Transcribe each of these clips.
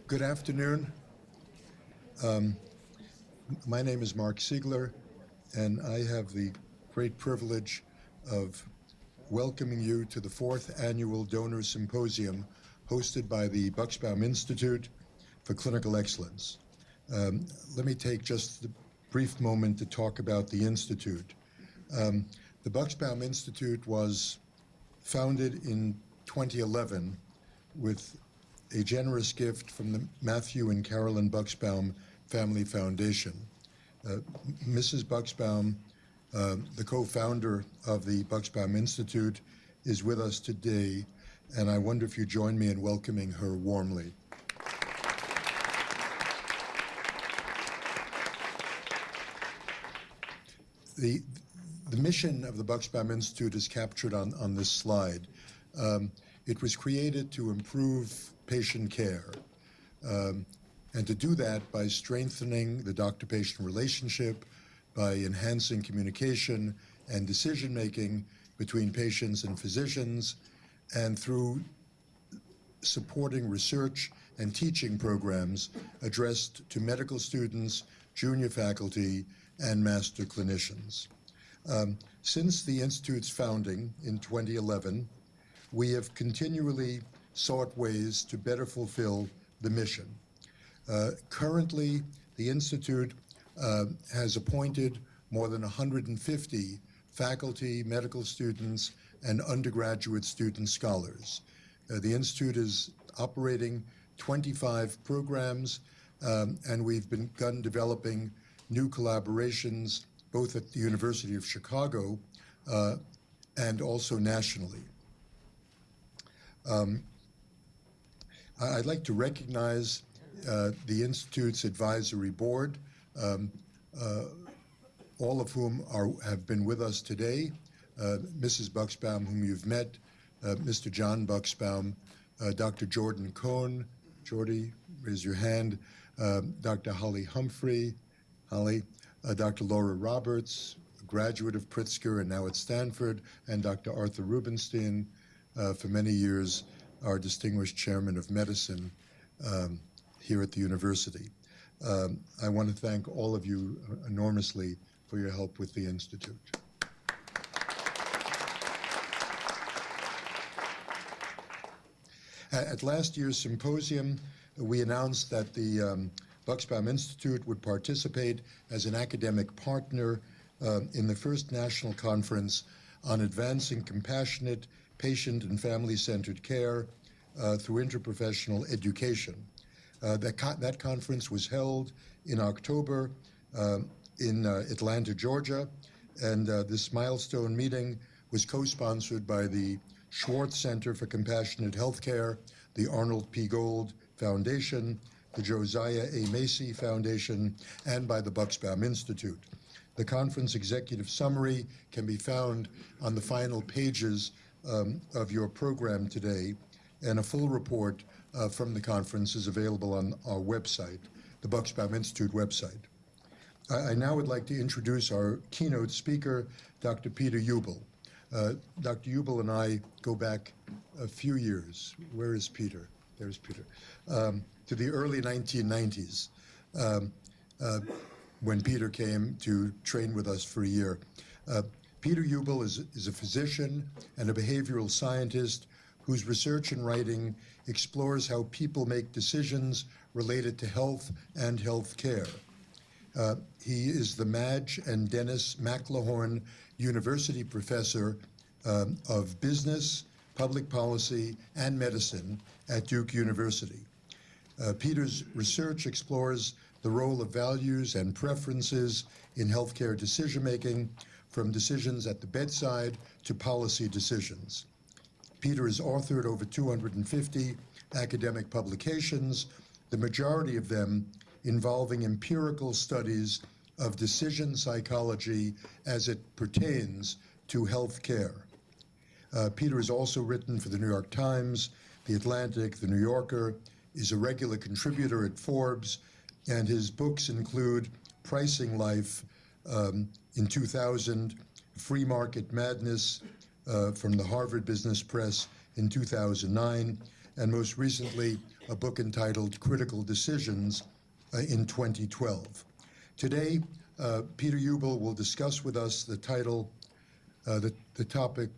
Good afternoon. My name is Mark Siegler, and I have the great privilege of welcoming you to the 4th Annual Donor Symposium hosted by the Bucksbaum Institute for Clinical Excellence. Let me take just a brief moment to talk about the Institute. The Bucksbaum Institute was founded in 2011 with a generous gift from the Matthew and Carolyn Bucksbaum Family Foundation. Mrs. Bucksbaum, the co-founder of the Bucksbaum Institute, is with us today, and I wonder if you join me in welcoming her warmly. The mission of the Bucksbaum Institute is captured on this slide. It was created to improve patient care, and to do that by strengthening the doctor-patient relationship, by enhancing communication and decision-making between patients and physicians, and through supporting research and teaching programs addressed to medical students, junior faculty, and master clinicians. Since the Institute's founding in 2011, we have continually sought ways to better fulfill the mission. Currently, the Institute has appointed more than 150 faculty, medical students, and undergraduate student scholars. The Institute is operating 25 programs, and we've begun developing new collaborations both at the University of Chicago and also nationally. I'd like to recognize the Institute's advisory board, all of whom have been with us today. Mrs. Bucksbaum, whom you've met, Mr. John Bucksbaum, Dr. Jordan Cohn, Jordy, raise your hand, Dr. Holly Humphrey, Holly, Dr. Laura Roberts, a graduate of Pritzker and now at Stanford, and Dr. Arthur Rubenstein, for many years our distinguished chairman of medicine here at the university. I want to thank all of you enormously for your help with the Institute. At last year's symposium, we announced that the Bucksbaum Institute would participate as an academic partner in the first national conference on advancing compassionate, patient and family-centered care through interprofessional education. That conference was held in October in Atlanta, Georgia, and this milestone meeting was co-sponsored by the Schwartz Center for Compassionate Healthcare, the Arnold P. Gold Foundation, the Josiah A. Macy Foundation, and by the Bucksbaum Institute. The conference executive summary can be found on the final pages of your program today, and a full report from the conference is available on our website, the Bucksbaum Institute website. I now would like to introduce our keynote speaker, Dr. Peter Ubel. Dr. Ubel and I go back a few years. Where is Peter? There's Peter. To the early 1990s, when Peter came to train with us for a year. Peter Ubel is a physician and a behavioral scientist whose research and writing explores how people make decisions related to health and health care. He is the Madge and Dennis McLahorn University Professor of Business, Public Policy, and Medicine at Duke University. Peter's research explores the role of values and preferences in healthcare decision-making, from decisions at the bedside to policy decisions. Peter has authored over 250 academic publications, the majority of them involving empirical studies of decision psychology as it pertains to health care. Peter has also written for the New York Times, The Atlantic, The New Yorker, is a regular contributor at Forbes, and his books include Pricing Life in 2000, Free Market Madness from the Harvard Business Press in 2009, and most recently, a book entitled Critical Decisions in 2012. Today, Peter Ubel will discuss with us the title, the topic.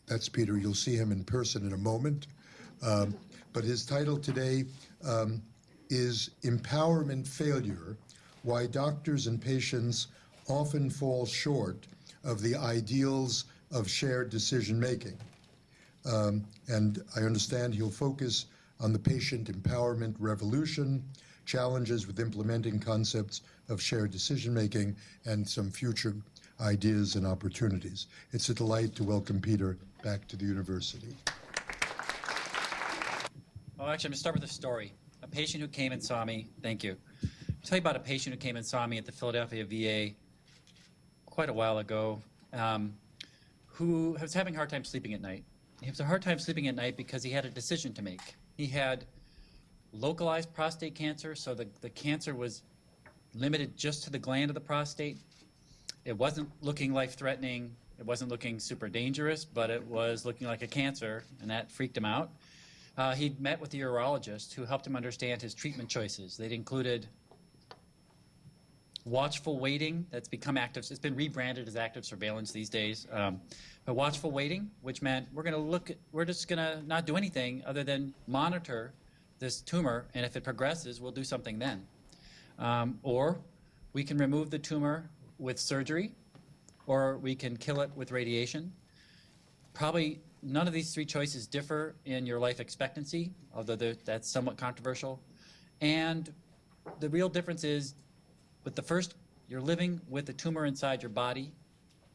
That's Peter. You'll see him in person in a moment. But his title today is Empowerment Failure: Why Doctors and Patients Often Fall Short of the Ideals of Shared Decision-Making. And I understand he'll focus on the patient empowerment revolution, challenges with implementing concepts of shared decision-making, and some future ideas and opportunities. It's a delight to welcome Peter back to the university. Well, actually, I'm going to start with a story. A patient who came and saw me, thank you. I'll tell you about a patient who came and saw me at the Philadelphia VA quite a while ago, who was having a hard time sleeping at night. He was a hard time sleeping at night because he had a decision to make. He had localized prostate cancer, so the cancer was limited just to the gland of the prostate. It wasn't looking life-threatening. It wasn't looking super dangerous, but it was looking like a cancer, and that freaked him out. He'd met with the urologist who helped him understand his treatment choices. They'd included watchful waiting. That's become active. It's been rebranded as active surveillance these days. But watchful waiting, which meant we're just going to not do anything other than monitor this tumor, and if it progresses, we'll do something then. Or we can remove the tumor with surgery, or we can kill it with radiation. Probably none of these three choices differ in your life expectancy, although that's somewhat controversial. And the real difference is, with the first, you're living with the tumor inside your body.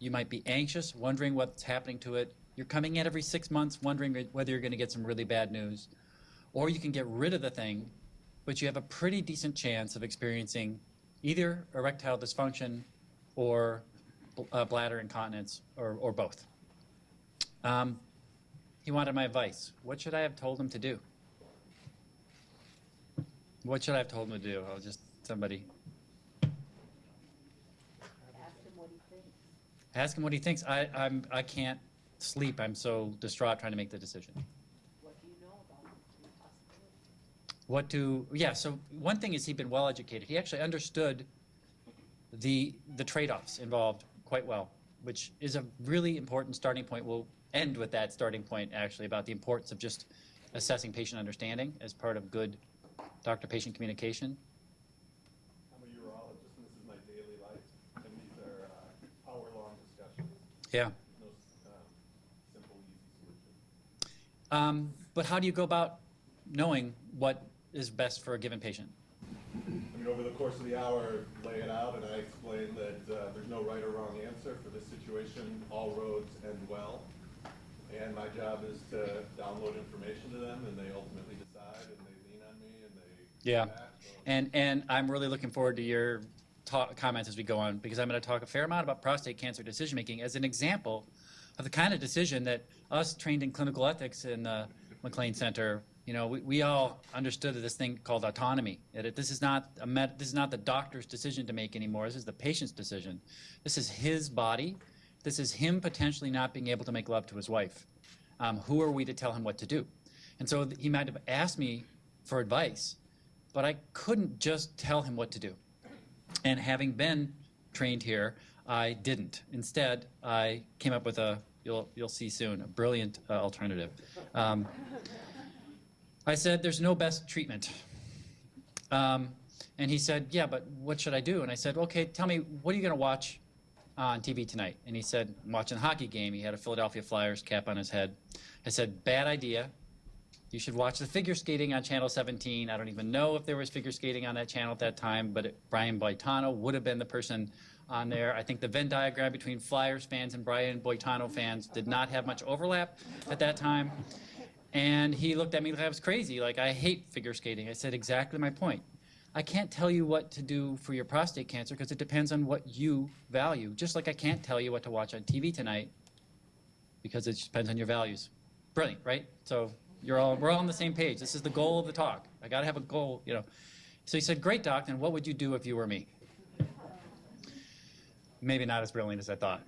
You might be anxious, wondering what's happening to it. You're coming in every 6 months wondering whether you're going to get some really bad news. Or you can get rid of the thing, but you have a pretty decent chance of experiencing either erectile dysfunction or bladder incontinence, or both. He wanted my advice. What should I have told him to do? What should I have told him to do? Somebody. Ask him what he thinks. I can't sleep. I'm so distraught trying to make the decision. What do you know about the possibility? So one thing is he'd been well educated. He actually understood the trade-offs involved quite well, which is a really important starting point. We'll end with that starting point, actually, about the importance of just assessing patient understanding as part of good doctor-patient communication. I'm a urologist, and this is my daily life, and these are hour-long discussions. Yeah. No simple, easy solution. But how do you go about knowing what is best for a given patient? I mean, over the course of the hour, lay it out, and I explain that there's no right or wrong answer for this situation. All roads end well. And my job is to download information to them, and they ultimately decide, and they lean on me, and they Yeah. back, so. And I'm really looking forward to your comments as we go on, because I'm going to talk a fair amount about prostate cancer decision-making as an example of the kind of decision that us trained in clinical ethics in the McLean Center, we all understood this thing called autonomy. This is not the doctor's decision to make anymore. This is the patient's decision. This is his body. This is him potentially not being able to make love to his wife. Who are we to tell him what to do? And so he might have asked me for advice, but I couldn't just tell him what to do. And having been trained here, I didn't. Instead, I came up with you'll see soon, a brilliant alternative. I said, there's no best treatment. And he said, yeah, but what should I do? And I said, okay, tell me, what are you going to watch on TV tonight? And he said, I'm watching a hockey game. He had a Philadelphia Flyers cap on his head. I said, bad idea. You should watch the figure skating on Channel 17. I don't even know if there was figure skating on that channel at that time, but Brian Boitano would have been the person on there. I think the Venn diagram between Flyers fans and Brian Boitano fans did not have much overlap at that time. And he looked at me like I was crazy, like I hate figure skating. I said, exactly my point. I can't tell you what to do for your prostate cancer because it depends on what you value. Just like I can't tell you what to watch on TV tonight because it depends on your values. Brilliant, right? So we're all on the same page. This is the goal of the talk. I got to have a goal, So he said, great, doc, then what would you do if you were me? Maybe not as brilliant as I thought.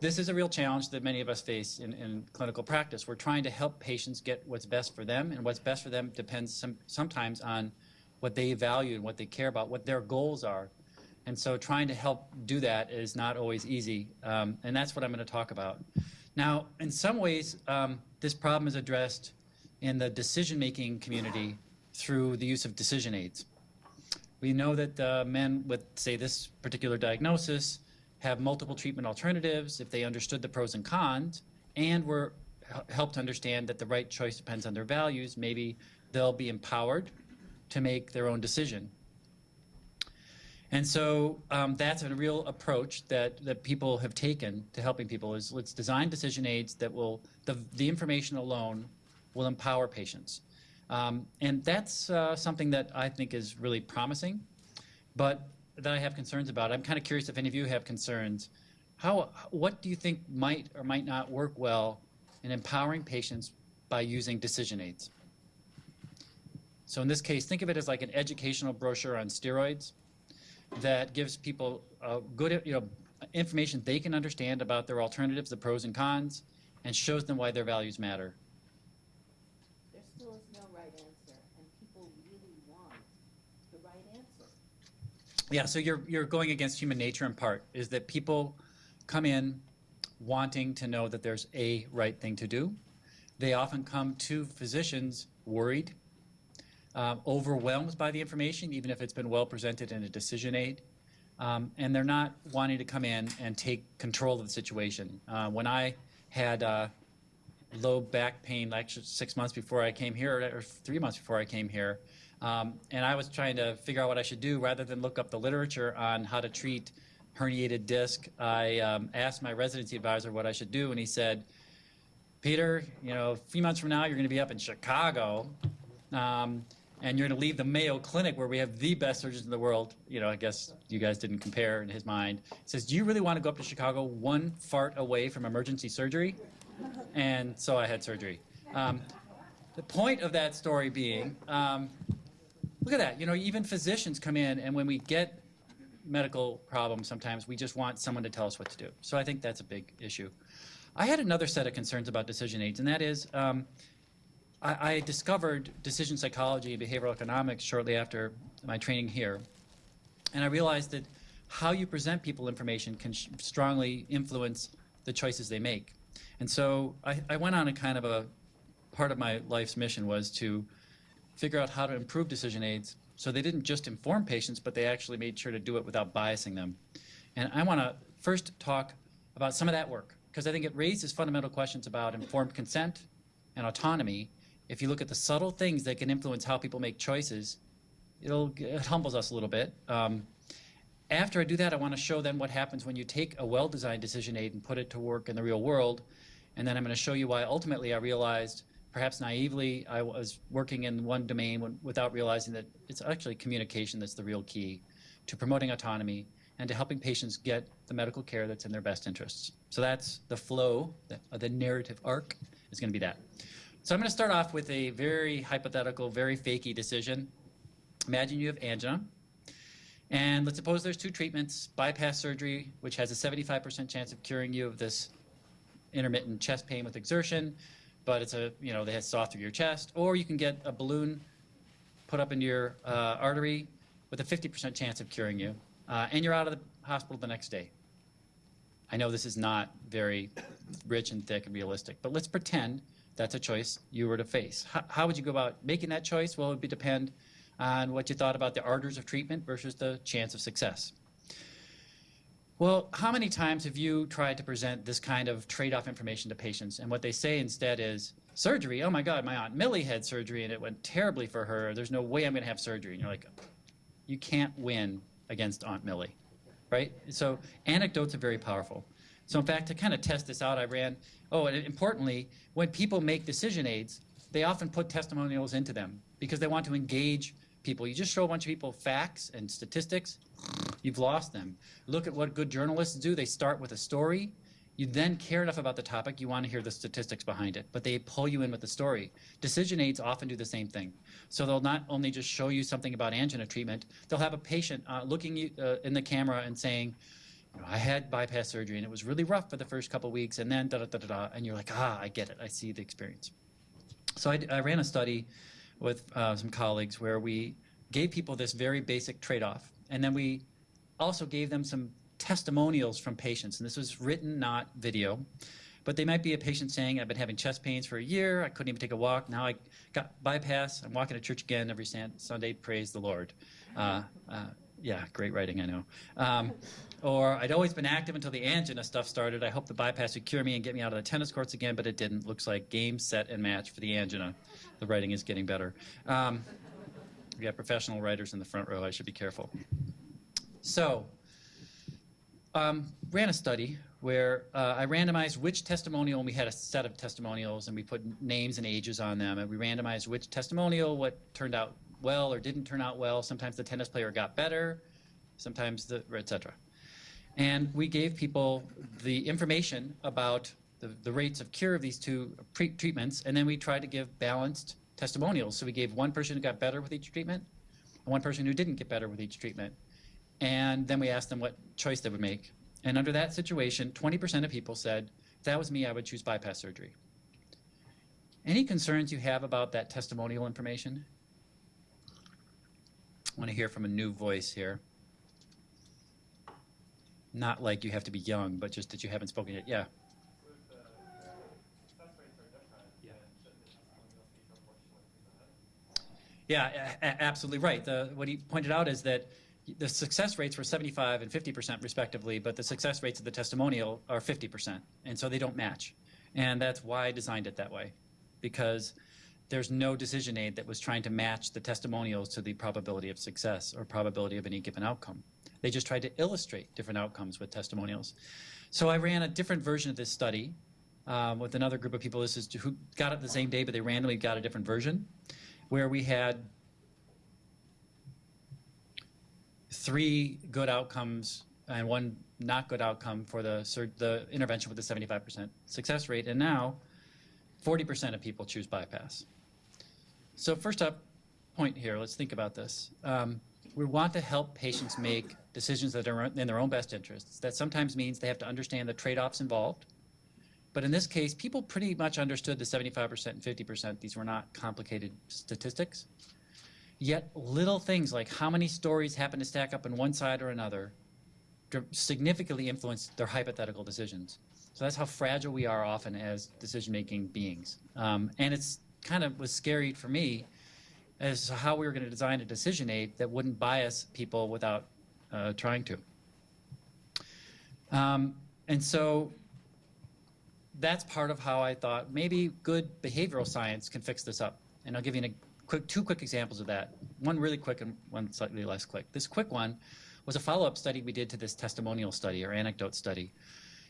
this is a real challenge that many of us face in clinical practice. We're trying to help patients get what's best for them, and what's best for them depends sometimes on what they value and what they care about, what their goals are. And so trying to help do that is not always easy, and that's what I'm going to talk about. Now, in some ways, this problem is addressed in the decision-making community through the use of decision aids. We know that men with, say, this particular diagnosis have multiple treatment alternatives if they understood the pros and cons and were helped understand that the right choice depends on their values. Maybe they'll be empowered to make their own decision. And so that's a real approach that people have taken to helping people is let's design decision aids that will, the information alone will empower patients. And that's something that I think is really promising, but that I have concerns about. I'm kind of curious if any of you have concerns. What do you think might or might not work well in empowering patients by using decision aids? So in this case, think of it as like an educational brochure on steroids that gives people good information they can understand about their alternatives, the pros and cons, and shows them why their values matter. There still is no right answer, and people really want the right answer. Yeah, so you're going against human nature in part, is that people come in wanting to know that there's a right thing to do. They often come to physicians worried, overwhelmed by the information, even if it's been well presented in a decision aid. And they're not wanting to come in and take control of the situation. When I had low back pain, actually 6 months before I came here, or 3 months before I came here, and I was trying to figure out what I should do rather than look up the literature on how to treat herniated disc. I asked my residency advisor what I should do, and he said, Peter, a few months from now, you're going to be up in Chicago, and you're going to leave the Mayo Clinic where we have the best surgeons in the world. I guess you guys didn't compare in his mind. He says, do you really want to go up to Chicago one fart away from emergency surgery? And so I had surgery. The point of that story being, look at that. Even physicians come in, and when we get medical problems, sometimes we just want someone to tell us what to do. So I think that's a big issue. I had another set of concerns about decision aids, and that is I discovered decision psychology and behavioral economics shortly after my training here. And I realized that how you present people information can strongly influence the choices they make. And so I went on a kind of a part of my life's mission was to figure out how to improve decision aids so they didn't just inform patients, but they actually made sure to do it without biasing them. And I want to first talk about some of that work, because I think it raises fundamental questions about informed consent and autonomy. If you look at the subtle things that can influence how people make choices, it humbles us a little bit. After I do that, I want to show them what happens when you take a well-designed decision aid and put it to work in the real world. And then I'm going to show you why ultimately I realized, perhaps naively, I was working in one domain without realizing that it's actually communication that's the real key to promoting autonomy and to helping patients get the medical care that's in their best interests. So that's the flow, the narrative arc is going to be that. So I'm going to start off with a very hypothetical, very fakey decision. Imagine you have angina, and let's suppose there's two treatments: bypass surgery, which has a 75% chance of curing you of this intermittent chest pain with exertion, but it's they have soft through your chest, or you can get a balloon put up into your artery with a 50% chance of curing you, and you're out of the hospital the next day. I know this is not very rich and thick and realistic, but let's pretend that's a choice you were to face. How would you go about making that choice? Well, it would depend on what you thought about the ardors of treatment versus the chance of success. Well, how many times have you tried to present this kind of trade-off information to patients, and what they say instead is, surgery? Oh my God, my Aunt Millie had surgery and it went terribly for her. There's no way I'm going to have surgery. And you're like, you can't win against Aunt Millie, right? So anecdotes are very powerful. So in fact, to kind of test this out, I ran, and importantly, when people make decision aids, they often put testimonials into them because they want to engage people. You just show a bunch of people facts and statistics, you've lost them. Look at what good journalists do. They start with a story. You then care enough about the topic, you want to hear the statistics behind it, but they pull you in with the story. Decision aids often do the same thing. So they'll not only just show you something about angina treatment, they'll have a patient looking you in the camera and saying, I had bypass surgery and it was really rough for the first couple weeks, and then da-da-da-da-da, and you're like, I get it. I see the experience. So I ran a study with some colleagues where we gave people this very basic trade-off, and then we also gave them some testimonials from patients. And this was written, not video. But they might be a patient saying, I've been having chest pains for a year. I couldn't even take a walk. Now I got bypass. I'm walking to church again every Sunday. Praise the Lord. Yeah, great writing, I know. Or I'd always been active until the angina stuff started. I hope the bypass would cure me and get me out of the tennis courts again, but it didn't. Looks like game, set, and match for the angina. The writing is getting better. We got professional writers in the front row. I should be careful. So, ran a study where I randomized which testimonial, and we had a set of testimonials, and we put names and ages on them, and we randomized which testimonial, what turned out well or didn't turn out well. Sometimes the tennis player got better, sometimes et cetera. And we gave people the information about the rates of cure of these two treatments, and then we tried to give balanced testimonials. So we gave one person who got better with each treatment, and one person who didn't get better with each treatment. And then we asked them what choice they would make. And under that situation, 20% of people said, if that was me, I would choose bypass surgery. Any concerns you have about that testimonial information? I want to hear from a new voice here. Not like you have to be young, but just that you haven't spoken yet. Yeah. Yeah, absolutely right. What he pointed out is that the success rates were 75 and 50% respectively, but the success rates of the testimonial are 50%, and so they don't match. And that's why I designed it that way, because there's no decision aid that was trying to match the testimonials to the probability of success or probability of any given outcome. They just tried to illustrate different outcomes with testimonials. So I ran a different version of this study with another group of people. This is who got it the same day, but they randomly got a different version, where we had 3 good outcomes and 1 not good outcome for the intervention with the 75% success rate. And now 40% of people choose bypass. So first up point here, let's think about this. We want to help patients make decisions that are in their own best interests. That sometimes means they have to understand the trade-offs involved. But in this case, people pretty much understood the 75% and 50%. These were not complicated statistics. Yet little things like how many stories happen to stack up on one side or another significantly influence their hypothetical decisions. So that's how fragile we are often as decision-making beings. And it's kind of was scary for me as to how we were going to design a decision aid that wouldn't bias people without trying to. And so that's part of how I thought maybe good behavioral science can fix this up. And I'll give you two quick examples of that. One really quick and one slightly less quick. This quick one was a follow-up study we did to this testimonial study or anecdote study.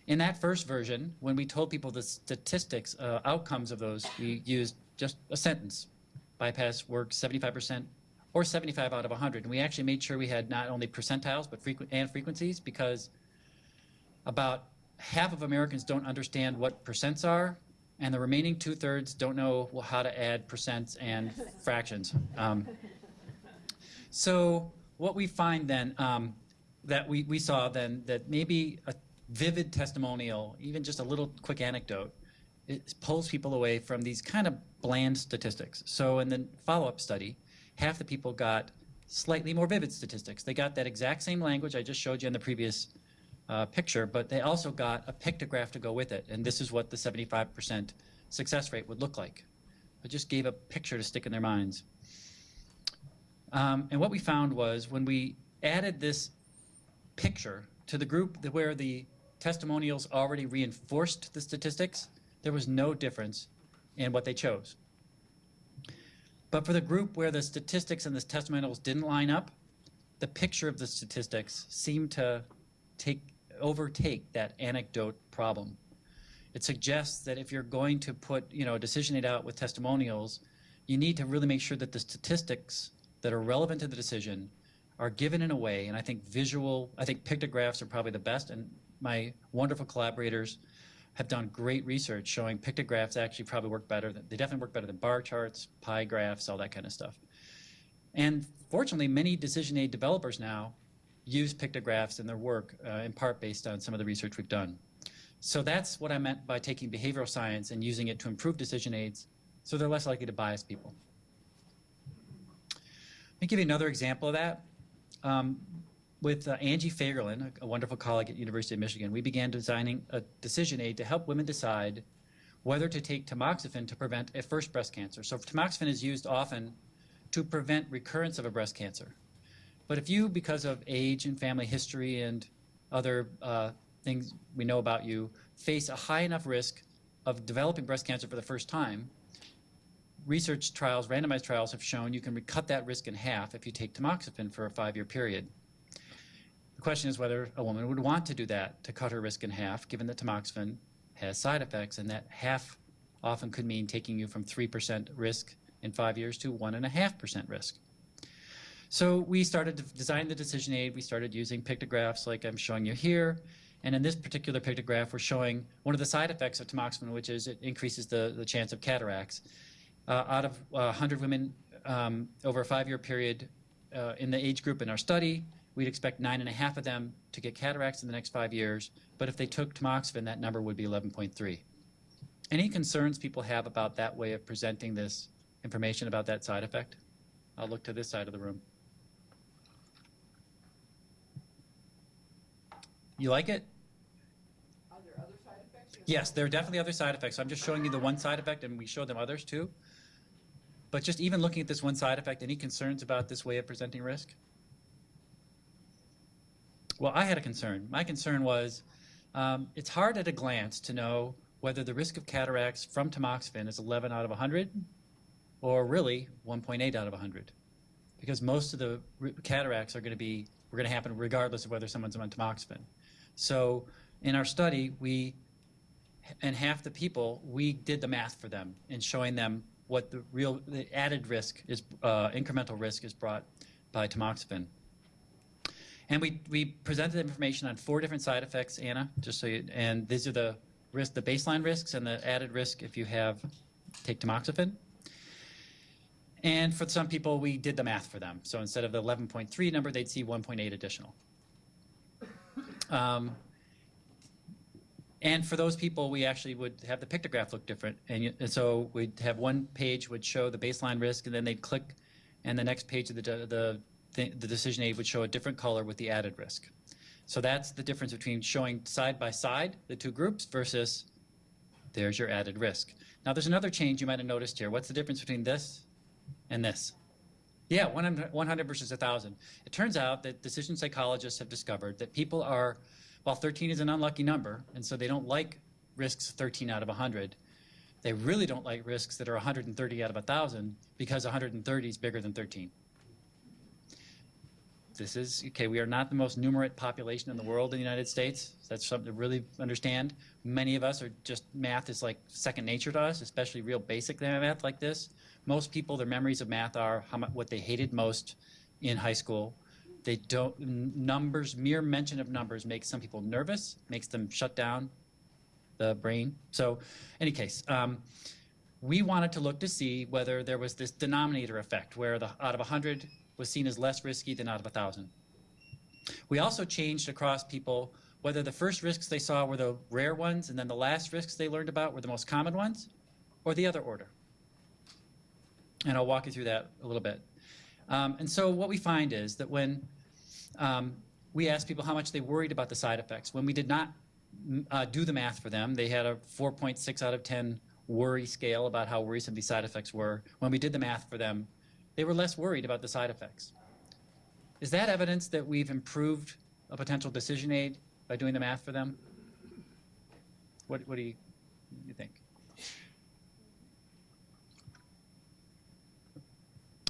In that first version, when we told people the statistics, outcomes of those, we used just a sentence. Bypass works 75% or 75 out of 100. And we actually made sure we had not only percentiles but frequencies, because about half of Americans don't understand what percents are, and the remaining 2/3 don't know how to add percents and fractions. So what we find then, that we saw then, that maybe a vivid testimonial, even just a little quick anecdote, it pulls people away from these kind of bland statistics. So in the follow-up study, half the people got slightly more vivid statistics. They got that exact same language I just showed you in the previous picture, but they also got a pictograph to go with it. And this is what the 75% success rate would look like. I just gave a picture to stick in their minds. And what we found was when we added this picture to the group where the testimonials already reinforced the statistics, there was no difference in what they chose. But for the group where the statistics and the testimonials didn't line up, the picture of the statistics seemed to overtake that anecdote problem. It suggests that if you're going to put a decision aid out with testimonials, you need to really make sure that the statistics that are relevant to the decision are given in a way, and I think pictographs are probably the best, and my wonderful collaborators have done great research showing pictographs actually probably work better. They definitely work better than bar charts, pie graphs, all that kind of stuff. And fortunately, many decision aid developers now use pictographs in their work, in part based on some of the research we've done. So that's what I meant by taking behavioral science and using it to improve decision aids so they're less likely to bias people. Let me give you another example of that. With Angie Fagerlin, a wonderful colleague at University of Michigan, we began designing a decision aid to help women decide whether to take tamoxifen to prevent a first breast cancer. So tamoxifen is used often to prevent recurrence of a breast cancer. But if you, because of age and family history and other things we know about you, face a high enough risk of developing breast cancer for the first time, research trials, randomized trials have shown you can cut that risk in half if you take tamoxifen for a 5-year period. The question is whether a woman would want to do that to cut her risk in half, given that tamoxifen has side effects, and that half often could mean taking you from 3% risk in 5 years to 1.5% risk. So we started to design the decision aid. We started using pictographs like I'm showing you here. And in this particular pictograph, we're showing one of the side effects of tamoxifen, which is it increases the chance of cataracts. Out of 100 women over a 5-year period in the age group in our study, we'd expect 9.5 of them to get cataracts in the next 5 years. But if they took tamoxifen, that number would be 11.3. Any concerns people have about that way of presenting this information about that side effect? I'll look to this side of the room. You like it? Are there other side effects? Yes, there are definitely other side effects. So I'm just showing you the one side effect, and we show them others too. But just even looking at this one side effect, any concerns about this way of presenting risk? Well, I had a concern. My concern was it's hard at a glance to know whether the risk of cataracts from tamoxifen is 11 out of 100 or really 1.8 out of 100. Because most of the cataracts are going to happen regardless of whether someone's on tamoxifen. So in our study, and half the people, we did the math for them in showing them what the added risk is, incremental risk is brought by tamoxifen. And we presented information on 4 different side effects, Anna, just so you, and these are the baseline risks and the added risk if you take tamoxifen. And for some people, we did the math for them. So instead of the 11.3 number, they'd see 1.8 additional. And for those people, we actually would have the pictograph look different. And so we'd have one page would show the baseline risk, and then they'd click, and the next page of the decision aid would show a different color with the added risk. So that's the difference between showing side by side the two groups versus there's your added risk. Now there's another change you might have noticed here. What's the difference between this and this? Yeah, 100 versus 1,000. It turns out that decision psychologists have discovered that people are, while 13 is an unlucky number, and so they don't like risks 13 out of 100, they really don't like risks that are 130 out of 1,000 because 130 is bigger than 13. This is, okay, we are not the most numerate population in the world in the United States. That's something to really understand. Many of us are just, math is like second nature to us, especially real basic math like this. Most people, their memories of math are what they hated most in high school. They don't, mere mention of numbers makes some people nervous, makes them shut down the brain. So, any case, we wanted to look to see whether there was this denominator effect where out of 100 was seen as less risky than out of 1,000. We also changed across people whether the first risks they saw were the rare ones and then the last risks they learned about were the most common ones, or the other order. And I'll walk you through that a little bit. And so what we find is that when we asked people how much they worried about the side effects, when we did not do the math for them, they had a 4.6 out of 10 worry scale about how worrisome these side effects were. When we did the math for them, they were less worried about the side effects. Is that evidence that we've improved a potential decision aid by doing the math for them? What do you think?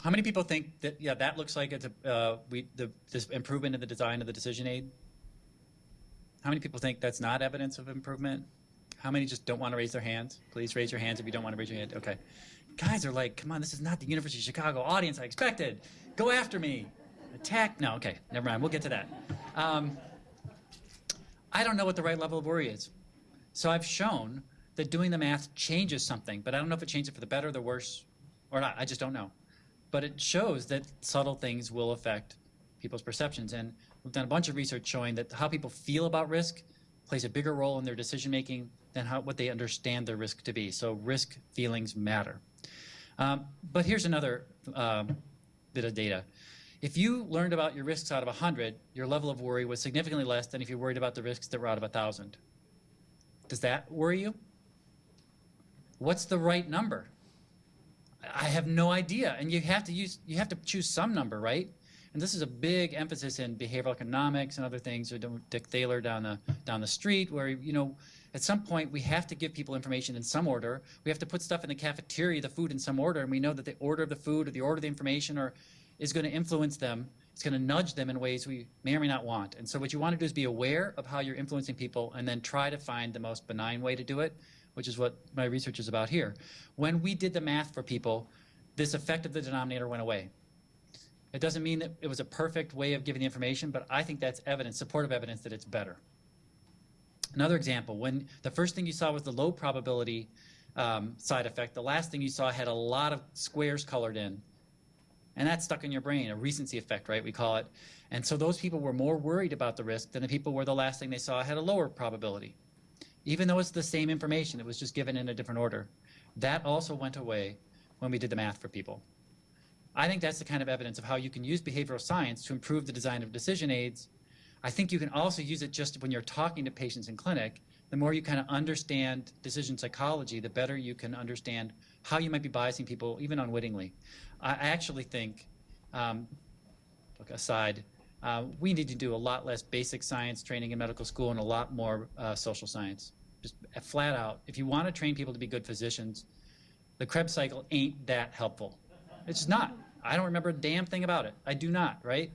How many people think that, yeah, that looks like it's this improvement in the design of the decision aid? How many people think that's not evidence of improvement? How many just don't want to raise their hands? Please raise your hands if you don't want to raise your hand. Okay. Guys are like, come on, this is not the University of Chicago audience I expected. Go after me. Attack. No, okay, never mind. We'll get to that. I don't know what the right level of worry is. So I've shown that doing the math changes something, but I don't know if it changes it for the better, the worse, or not. I just don't know. But it shows that subtle things will affect people's perceptions. And we've done a bunch of research showing that how people feel about risk plays a bigger role in their decision making than what they understand their risk to be. So risk feelings matter. But here's another bit of data. If you learned about your risks out of 100, your level of worry was significantly less than if you worried about the risks that were out of 1,000. Does that worry you? What's the right number? I have no idea. And you have to choose some number, right? And this is a big emphasis in behavioral economics and other things. Or Dick Thaler down the street, where at some point we have to give people information in some order. We have to put stuff in the cafeteria, the food in some order, and we know that the order of the food or the order of the information is going to influence them. It's going to nudge them in ways we may or may not want. And so what you want to do is be aware of how you're influencing people and then try to find the most benign way to do it, which is what my research is about here. When we did the math for people, this effect of the denominator went away. It doesn't mean that it was a perfect way of giving the information, but I think that's evidence, supportive evidence that it's better. Another example, when the first thing you saw was the low probability side effect, the last thing you saw had a lot of squares colored in. And that's stuck in your brain, a recency effect, right, we call it. And so those people were more worried about the risk than the people where the last thing they saw had a lower probability. Even though it's the same information, it was just given in a different order. That also went away when we did the math for people. I think that's the kind of evidence of how you can use behavioral science to improve the design of decision aids. I think you can also use it just when you're talking to patients in clinic. The more you kind of understand decision psychology, the better you can understand how you might be biasing people, even unwittingly. I actually think, look aside, we need to do a lot less basic science training in medical school and a lot more social science. Just flat out, if you want to train people to be good physicians, the Krebs cycle ain't that helpful. It's just not. I don't remember a damn thing about it. I do not, right?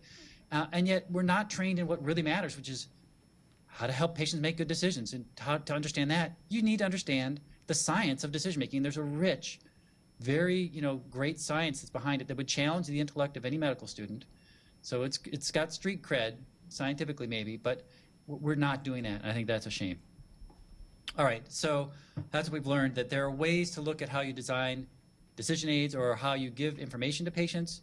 And yet we're not trained in what really matters, which is how to help patients make good decisions. And how to understand that, you need to understand the science of decision making. There's a rich, very great science that's behind it that would challenge the intellect of any medical student. So it's got street cred, scientifically maybe, but we're not doing that. And I think that's a shame. All right, so that's what we've learned, that there are ways to look at how you design decision aids or how you give information to patients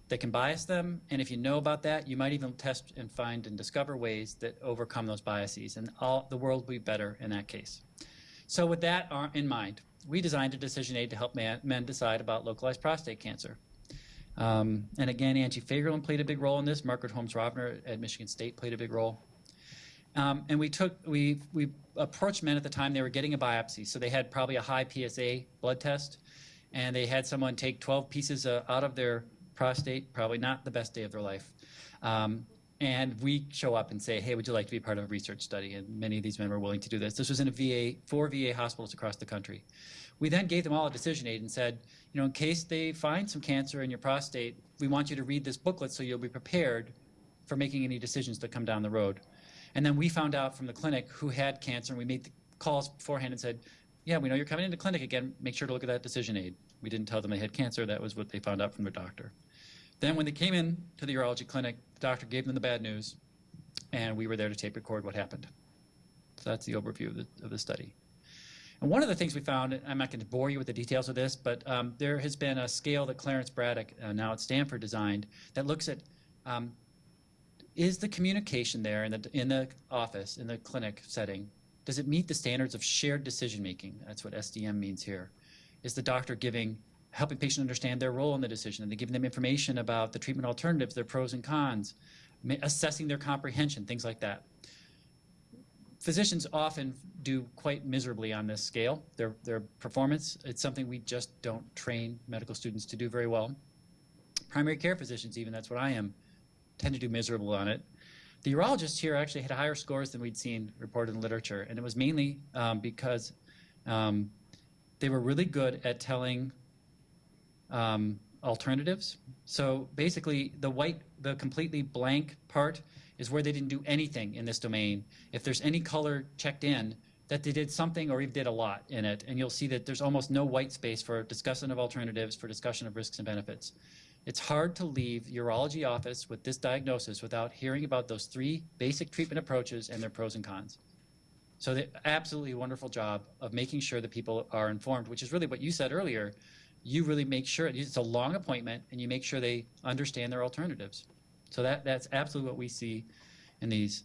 that can bias them. And if you know about that, you might even test and find and discover ways that overcome those biases. And the world will be better in that case. So with that in mind, we designed a decision aid to help men decide about localized prostate cancer. And again, Angie Fagerlund played a big role in this. Margaret Holmes-Rovner at Michigan State played a big role. And we approached men at the time. They were getting a biopsy, so they had probably a high PSA blood test, and they had someone take 12 pieces out of their prostate, probably not the best day of their life. And we show up and say, hey, would you like to be part of a research study? And many of these men were willing to do this. This was in a 4 VA hospitals across the country. We then gave them all a decision aid and said, in case they find some cancer in your prostate, we want you to read this booklet so you'll be prepared for making any decisions that come down the road. And then we found out from the clinic who had cancer, and we made the calls beforehand and said, yeah, we know you're coming into clinic again. Make sure to look at that decision aid. We didn't tell them they had cancer. That was what they found out from their doctor. Then when they came in to the urology clinic, the doctor gave them the bad news, and we were there to tape record what happened. So that's the overview of the study. And one of the things we found, I'm not going to bore you with the details of this, but there has been a scale that Clarence Braddock, now at Stanford, designed that looks at is the communication there in the office, in the clinic setting, does it meet the standards of shared decision making? That's what SDM means here. Is the doctor helping patients understand their role in the decision? Are they giving them information about the treatment alternatives, their pros and cons, assessing their comprehension, things like that? Physicians often do quite miserably on this scale, their performance. It's something we just don't train medical students to do very well. Primary care physicians, even, that's what I am, tend to do miserable on it. The urologists here actually had higher scores than we'd seen reported in literature, and it was mainly because they were really good at telling alternatives. So basically, the completely blank part is where they didn't do anything in this domain. If there's any color checked in, that they did something or even did a lot in it, and you'll see that there's almost no white space for discussion of alternatives, for discussion of risks and benefits. It's hard to leave the urology office with this diagnosis without hearing about those 3 basic treatment approaches and their pros and cons. So they absolutely wonderful job of making sure that people are informed, which is really what you said earlier. You really make sure, it's a long appointment, and you make sure they understand their alternatives. So that's absolutely what we see. in these.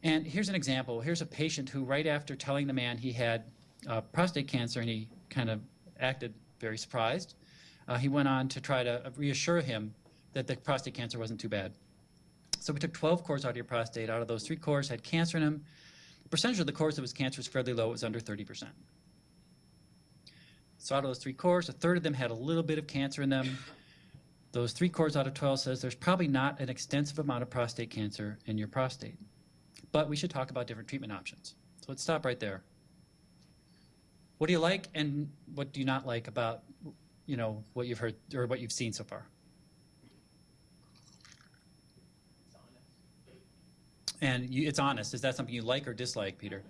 And here's an example. Here's a patient who, right after telling the man he had prostate cancer and he kind of acted very surprised, he went on to try to reassure him that the prostate cancer wasn't too bad. So we took 12 cores out of your prostate. Out of those, 3 cores had cancer in them. The percentage of the cores that was cancer was fairly low. It was under 30%. So out of those 3 cores, a third of them had a little bit of cancer in them. Those 3 cores out of 12 says there's probably not an extensive amount of prostate cancer in your prostate. But we should talk about different treatment options. So let's stop right there. What do you like and what do you not like about, what you've heard or what you've seen so far? And it's honest. Is that something you like or dislike, Peter?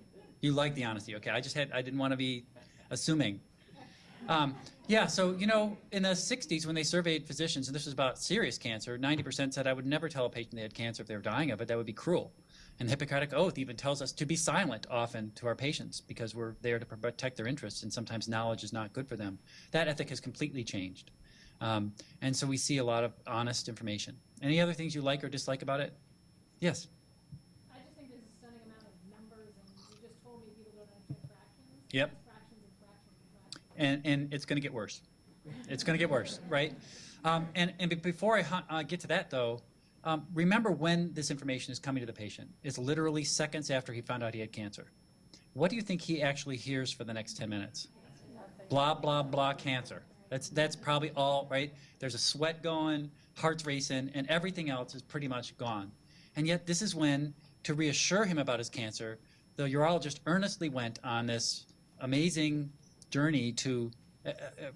You like the honesty. Okay, I didn't want to be assuming. Yeah, so, in the 60s when they surveyed physicians, and this was about serious cancer, 90% said I would never tell a patient they had cancer if they were dying of it. That would be cruel. And the Hippocratic Oath even tells us to be silent often to our patients because we're there to protect their interests, and sometimes knowledge is not good for them. That ethic has completely changed. And so we see a lot of honest information. Any other things you like or dislike about it? Yes? I just think there's a stunning amount of numbers, and you just told me people don't understand fractions. Yep. Fractions and fractions and fractions. And it's going to get worse. It's going to get worse, right? And before I get to that, though, remember when this information is coming to the patient. It's literally seconds after he found out he had cancer. What do you think he actually hears for the next 10 minutes? Blah, blah, blah, cancer. That's probably all, right? There's a sweat going, heart's racing, and everything else is pretty much gone. And yet this is when, to reassure him about his cancer, the urologist earnestly went on this amazing journey to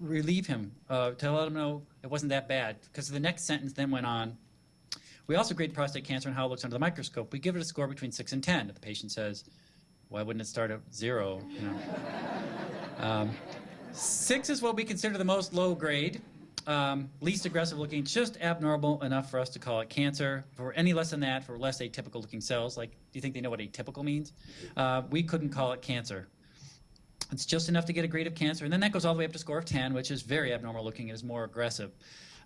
relieve him, to let him know it wasn't that bad. Because the next sentence then went on, we also grade prostate cancer and how it looks under the microscope. We give it a score between 6 and 10. The patient says, why wouldn't it start at 0? 6 is what we consider the most low grade, least aggressive looking, just abnormal enough for us to call it cancer. For any less than that, for less atypical looking cells, like, do you think they know what atypical means? We couldn't call it cancer. It's just enough to get a grade of cancer. And then that goes all the way up to a score of 10, which is very abnormal looking and is more aggressive.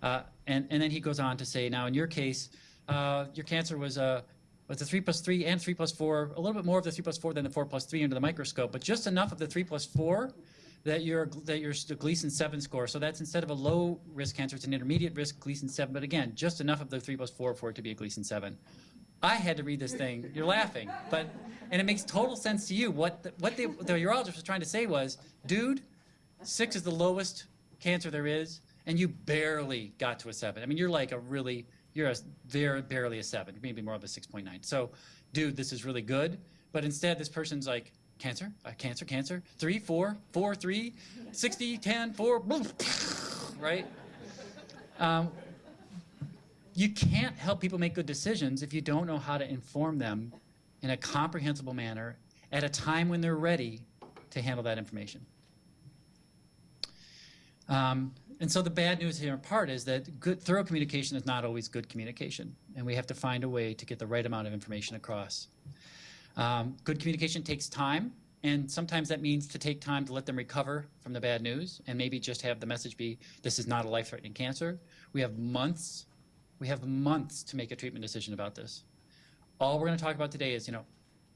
And then he goes on to say, now in your case, your cancer was a 3+3 and 3+4, a little bit more of the 3+4 than the 4+3 under the microscope, but just enough of the 3+4 that you're Gleason 7 score. So that's, instead of a low risk cancer, it's an intermediate risk Gleason 7. But again, just enough of the 3+4 for it to be a Gleason 7. I had to read this thing. You're laughing, and it makes total sense to you. What the urologist was trying to say was, dude, 6 is the lowest cancer there is, and you barely got to a 7. I mean, you're barely a 7, maybe more of a 6.9. So, dude, this is really good. But instead, this person's like, cancer, cancer, 3, 4, 4, 3, 60, 10, 4, right? You can't help people make good decisions if you don't know how to inform them in a comprehensible manner at a time when they're ready to handle that information. And so the bad news here in part is that thorough communication is not always good communication, and we have to find a way to get the right amount of information across. Good communication takes time, and sometimes that means to take time to let them recover from the bad news and maybe just have the message be, this is not a life-threatening cancer. We have months to make a treatment decision about this. All we're going to talk about today is,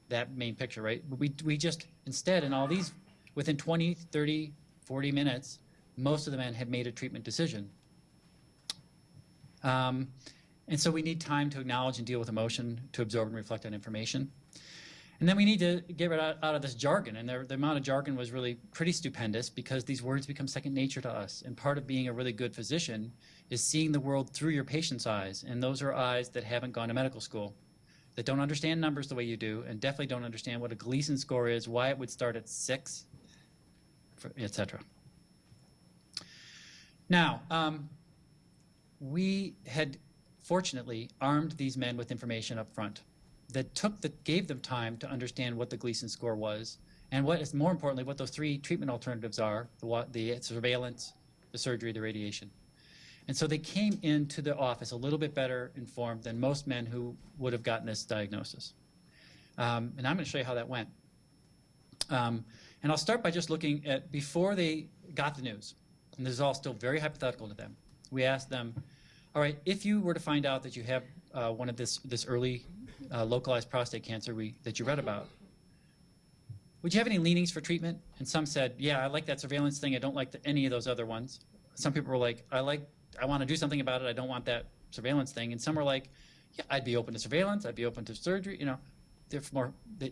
that main picture, right? We just, instead, in all these, within 20, 30, 40 minutes, most of the men have made a treatment decision. And so we need time to acknowledge and deal with emotion, to absorb and reflect on information. And then we need to get out of this jargon. And the amount of jargon was really pretty stupendous because these words become second nature to us. And part of being a really good physician is seeing the world through your patient's eyes. And those are eyes that haven't gone to medical school, that don't understand numbers the way you do, and definitely don't understand what a Gleason score is, why it would start at 6, etc. Now, we had fortunately armed these men with information up front that gave them time to understand what the Gleason score was, and what is more importantly, what those 3 treatment alternatives are: the surveillance, the surgery, the radiation. And so they came into the office a little bit better informed than most men who would have gotten this diagnosis. And I'm going to show you how that went. And I'll start by just looking at before they got the news. And this is all still very hypothetical to them. We asked them, all right, if you were to find out that you have one of this early localized prostate cancer that you read about. Would you have any leanings for treatment? And some said, yeah, I like that surveillance thing. I don't like any of those other ones. Some people were like, I want to do something about it. I don't want that surveillance thing. And some were like, yeah, I'd be open to surveillance. I'd be open to surgery. You know,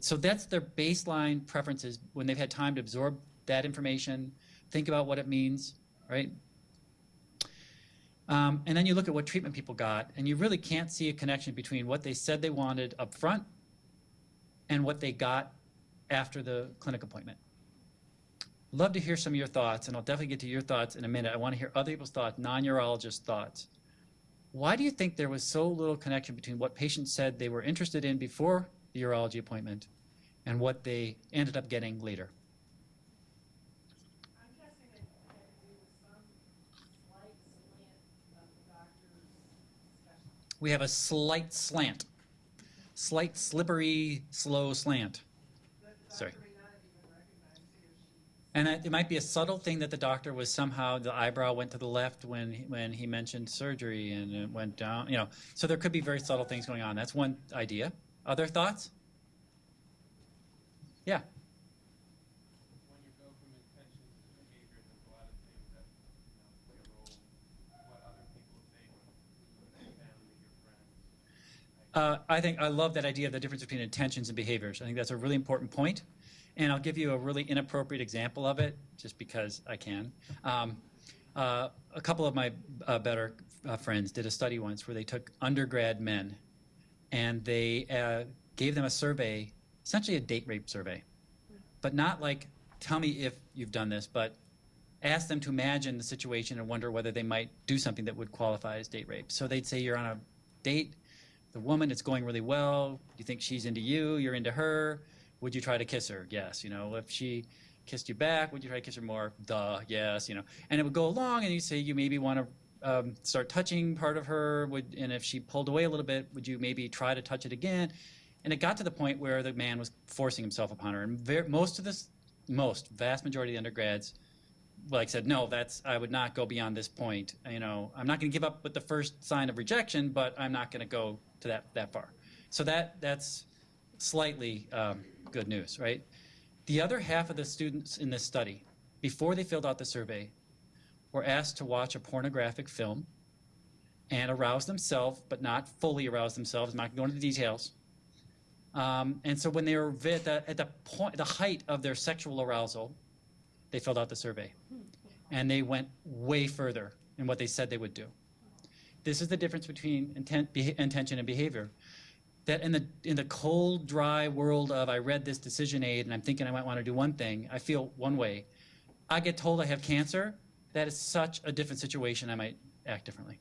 so that's their baseline preferences when they've had time to absorb that information, think about what it means, right? And then you look at what treatment people got, and you really can't see a connection between what they said they wanted up front and what they got after the clinic appointment. Love to hear some of your thoughts, and I'll definitely get to your thoughts in a minute. I want to hear other people's thoughts, non-urologist thoughts. Why do you think there was so little connection between what patients said they were interested in before the urology appointment and what they ended up getting later? I'm guessing it had to do with some slight slant of the doctor's discussion. We have a slight slant, slight, slippery, slow slant. Sorry. And it might be a subtle thing that the doctor was somehow, the eyebrow went to the left when he mentioned surgery and it went down, you know. So there could be very subtle things going on. That's one idea. Other thoughts? Yeah. When you go from intentions to behavior, there's a lot of things that play a role. What other people think, your family, your friends. I think I love that idea of the difference between intentions and behaviors. I think that's a really important point. And I'll give you a really inappropriate example of it, just because I can. A couple of my better friends did a study once where they took undergrad men and they gave them a survey, essentially a date rape survey, but not like, tell me if you've done this, but ask them to imagine the situation and wonder whether they might do something that would qualify as date rape. So they'd say you're on a date, the woman, it's going really well, you think she's into you, you're into her. Would you try to kiss her? Yes. You know, if she kissed you back, would you try to kiss her more? Duh, yes. You know, and it would go along, and you say you maybe want to start touching part of her. And if she pulled away a little bit, would you maybe try to touch it again? And it got to the point where the man was forcing himself upon her. And vast majority of the undergrads, like said, no, I would not go beyond this point. You know, I'm not going to give up with the first sign of rejection, but I'm not going to go to that far. So that's slightly good news, right? The other half of the students in this study, before they filled out the survey, were asked to watch a pornographic film and arouse themselves, but not fully arouse themselves. I'm not going to go into the details. And so when they were at the height of their sexual arousal, they filled out the survey. And they went way further in what they said they would do. This is the difference between intention and behavior. That in the cold, dry world of I read this decision aid and I'm thinking I might want to do one thing, I feel one way. I get told I have cancer, that is such a different situation, I might act differently.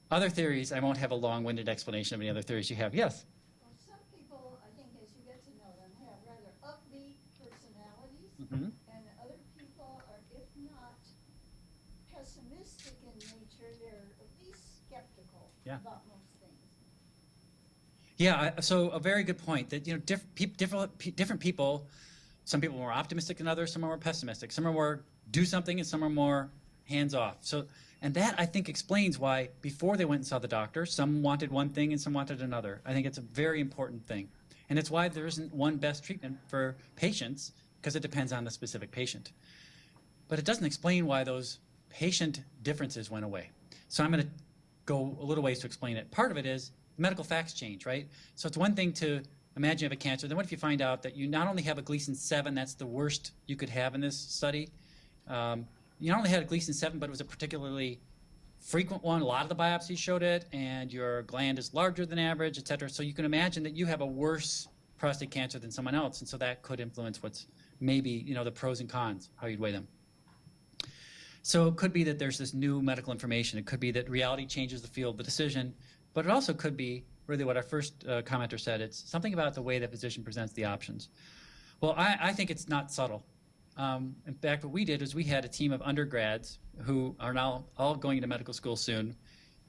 Other theories, I won't have a long-winded explanation of any other theories you have. Yes? Well, some people, I think, as you get to know them, have rather upbeat personalities, Mm-hmm. and other people are, if not pessimistic in nature, they're at least skeptical Yeah. about most things. Yeah, so a very good point that, you know, different people, some people are more optimistic than others, some are more pessimistic, some are more do something and some are more hands off. So, and that I think explains why before they went and saw the doctor, some wanted one thing and some wanted another. I think it's a very important thing. And it's why there isn't one best treatment for patients, because it depends on the specific patient. But it doesn't explain why those patient differences went away. So I'm going to go a little ways to explain it. Part of it is medical facts change, right? So it's one thing to imagine you have a cancer. Then what if you find out that you not only have a Gleason 7, that's the worst you could have in this study. You not only had a Gleason 7, but it was a particularly frequent one. A lot of the biopsies showed it, and your gland is larger than average, et cetera. So you can imagine that you have a worse prostate cancer than someone else, and so that could influence what's maybe, you know, the pros and cons, how you'd weigh them. So it could be that there's this new medical information. It could be that reality changes the field of the decision, but it also could be really what our first commenter said. It's something about the way the physician presents the options. Well, I think it's not subtle. In fact, what we did is we had a team of undergrads who are now all going into medical school soon,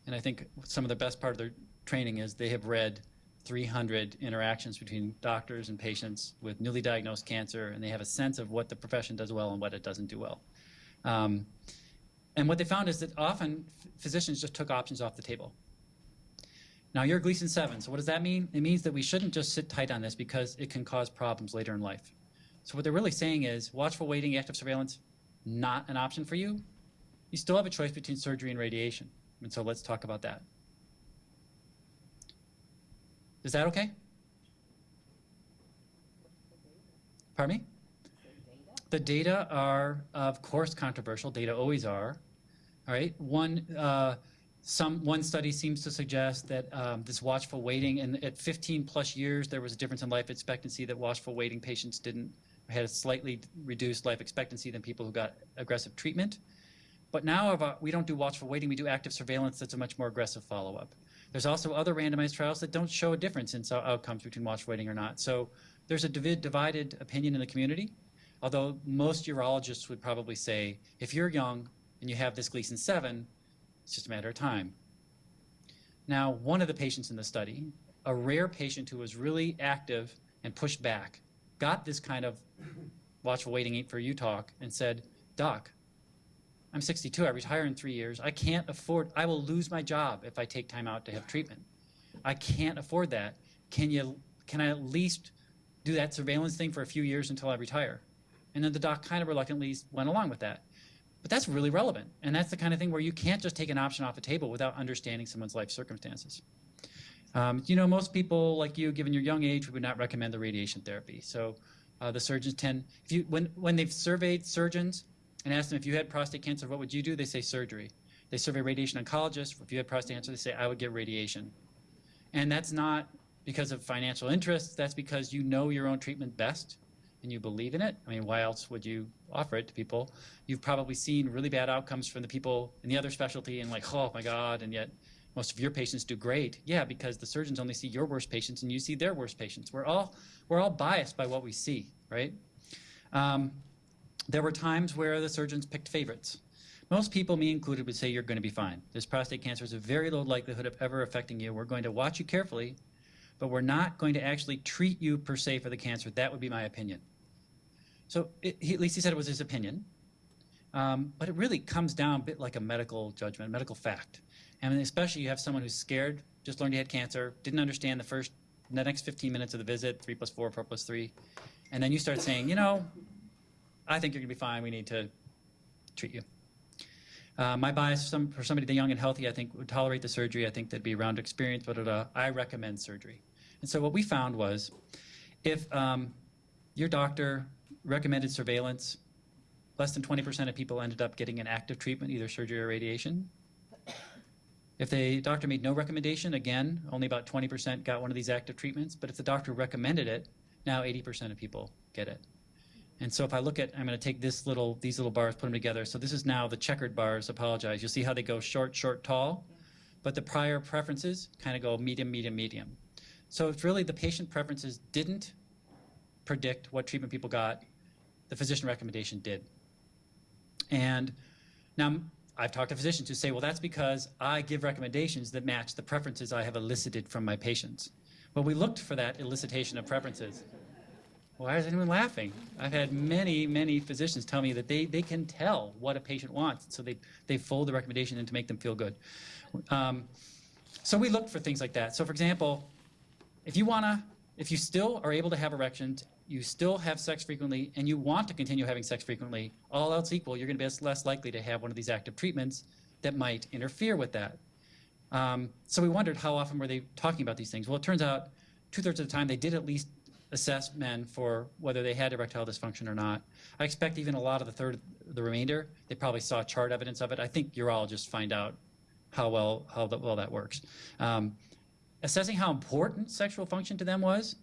and I think some of the best part of their training is they have read 300 interactions between doctors and patients with newly diagnosed cancer, and they have a sense of what the profession does well and what it doesn't do well. And what they found is that often physicians just took options off the table. Now you're Gleason 7, so what does that mean? It means that we shouldn't just sit tight on this because it can cause problems later in life. So what they're really saying is watchful waiting, active surveillance, not an option for you. You still have a choice between surgery and radiation. And so let's talk about that. Is that okay? Pardon me? The data are, of course, controversial. Data always are. All right. One study seems to suggest that this watchful waiting, and at 15 plus years, there was a difference in life expectancy that watchful waiting patients had a slightly reduced life expectancy than people who got aggressive treatment. But now we don't do watchful waiting, we do active surveillance that's a much more aggressive follow-up. There's also other randomized trials that don't show a difference in outcomes between watchful waiting or not. So there's a divided opinion in the community, although most urologists would probably say, if you're young and you have this Gleason 7, it's just a matter of time. Now, one of the patients in the study, a rare patient who was really active and pushed back, got this kind of watchful waiting for you talk and said, Doc, I'm 62, I retire in 3 years. I can't afford, I will lose my job if I take time out to have treatment. I can't afford that. Can I at least do that surveillance thing for a few years until I retire? And then the doc kind of reluctantly went along with that. But that's really relevant. And that's the kind of thing where you can't just take an option off the table without understanding someone's life circumstances. Most people like you, given your young age, would not recommend the radiation therapy. So the surgeons tend, when they've surveyed surgeons and asked them, if you had prostate cancer, what would you do? They say surgery. They survey radiation oncologists. If you had prostate cancer, they say, I would get radiation. And that's not because of financial interests. That's because you know your own treatment best and you believe in it. I mean, why else would you offer it to people? You've probably seen really bad outcomes from the people in the other specialty and like, oh my God, and yet most of your patients do great. Yeah, because the surgeons only see your worst patients and you see their worst patients. We're all biased by what we see, right? There were times where the surgeons picked favorites. Most people, me included, would say you're going to be fine. This prostate cancer is a very low likelihood of ever affecting you. We're going to watch you carefully, but we're not going to actually treat you per se for the cancer. That would be my opinion. So at least he said it was his opinion. But it really comes down a bit like a medical judgment, a medical fact. And especially you have someone who's scared, just learned he had cancer, didn't understand the next 15 minutes of the visit, 3 + 4, 4 + 3. And then you start saying, I think you're going to be fine. We need to treat you. My bias for somebody young and healthy, I think, would tolerate the surgery. I think that'd be around experience, but I recommend surgery. And so what we found was if your doctor recommended surveillance, less than 20% of people ended up getting an active treatment, either surgery or radiation. If the doctor made no recommendation, again, only about 20% got one of these active treatments. But if the doctor recommended it, now 80% of people get it. And so if I look at, I'm going to take these little bars, put them together. So this is now the checkered bars, apologize. You'll see how they go short, short, tall. But the prior preferences kind of go medium, medium, medium. So it's really the patient preferences didn't predict what treatment people got. The physician recommendation did. And now I've talked to physicians who say, well, that's because I give recommendations that match the preferences I have elicited from my patients. Well, we looked for that elicitation of preferences. Why is anyone laughing? I've had many, many physicians tell me that they can tell what a patient wants, so they fold the recommendation in to make them feel good. So we looked for things like that. So for example, if you still are able to have erections, you still have sex frequently, and you want to continue having sex frequently, all else equal, you're going to be less likely to have one of these active treatments that might interfere with that. So we wondered how often were they talking about these things. Well, it turns out 2/3 of the time they did at least assess men for whether they had erectile dysfunction or not. I expect even a lot of the remainder, they probably saw chart evidence of it. I think urologists find out how well that works. Assessing how important sexual function to them was,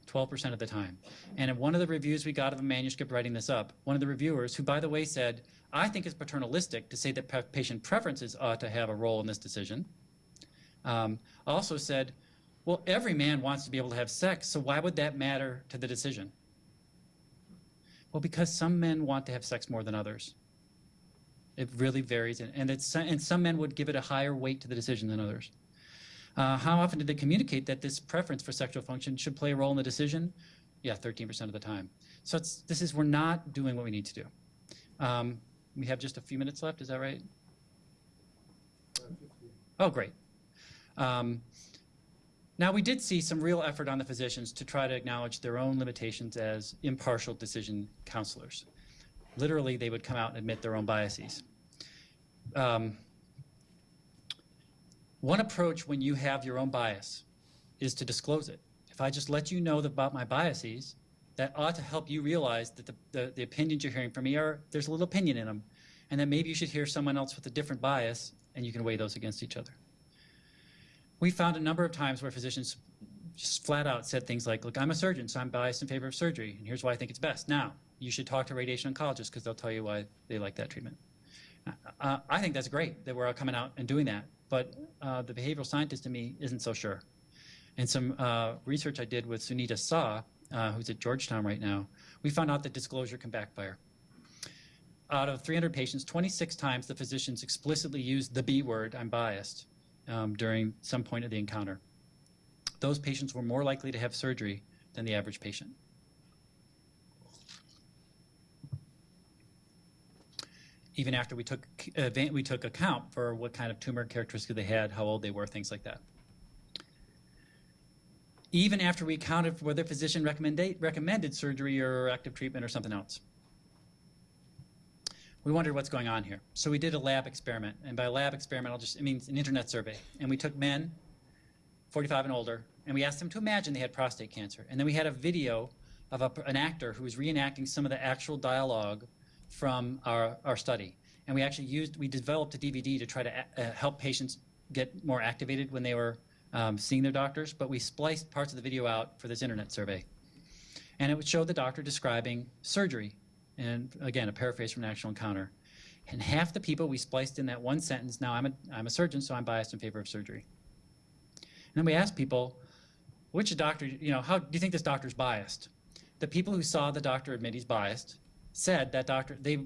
12% of the time. And in one of the reviews we got of a manuscript writing this up, one of the reviewers, who by the way said, I think it's paternalistic to say that patient preferences ought to have a role in this decision, also said, well, every man wants to be able to have sex, so why would that matter to the decision? Well, because some men want to have sex more than others. It really varies, and some men would give it a higher weight to the decision than others. How often did they communicate that this preference for sexual function should play a role in the decision? Yeah, 13% of the time. So we're not doing what we need to do. We have just a few minutes left, is that right? Oh, great. Now, we did see some real effort on the physicians to try to acknowledge their own limitations as impartial decision counselors. Literally, they would come out and admit their own biases. One approach when you have your own bias is to disclose it. If I just let you know about my biases, that ought to help you realize that the opinions you're hearing from me there's a little opinion in them, and that maybe you should hear someone else with a different bias, and you can weigh those against each other. We found a number of times where physicians just flat out said things like, look, I'm a surgeon, so I'm biased in favor of surgery, and here's why I think it's best. Now, you should talk to a radiation oncologist because they'll tell you why they like that treatment. I think that's great that we're all coming out and doing that, but the behavioral scientist in me isn't so sure. And some research I did with Sunita Saw, who's at Georgetown right now, we found out that disclosure can backfire. Out of 300 patients, 26 times the physicians explicitly used the B word, I'm biased, during some point of the encounter. Those patients were more likely to have surgery than the average patient. Even after we took account for what kind of tumor characteristics they had, how old they were, things like that. Even after we accounted for whether physician recommended surgery or active treatment or something else. We wondered what's going on here. So we did a lab experiment, and by lab experiment, it means an internet survey. And we took men, 45 and older, and we asked them to imagine they had prostate cancer. And then we had a video of an actor who was reenacting some of the actual dialogue from our study. And we developed a DVD to try to help patients get more activated when they were seeing their doctors, but we spliced parts of the video out for this internet survey. And it would show the doctor describing surgery. And again, a paraphrase from an actual encounter. And half the people we spliced in that one sentence, now I'm a surgeon, so I'm biased in favor of surgery. And then we asked people, which doctor, how do you think this doctor's biased? The people who saw the doctor admit he's biased said that they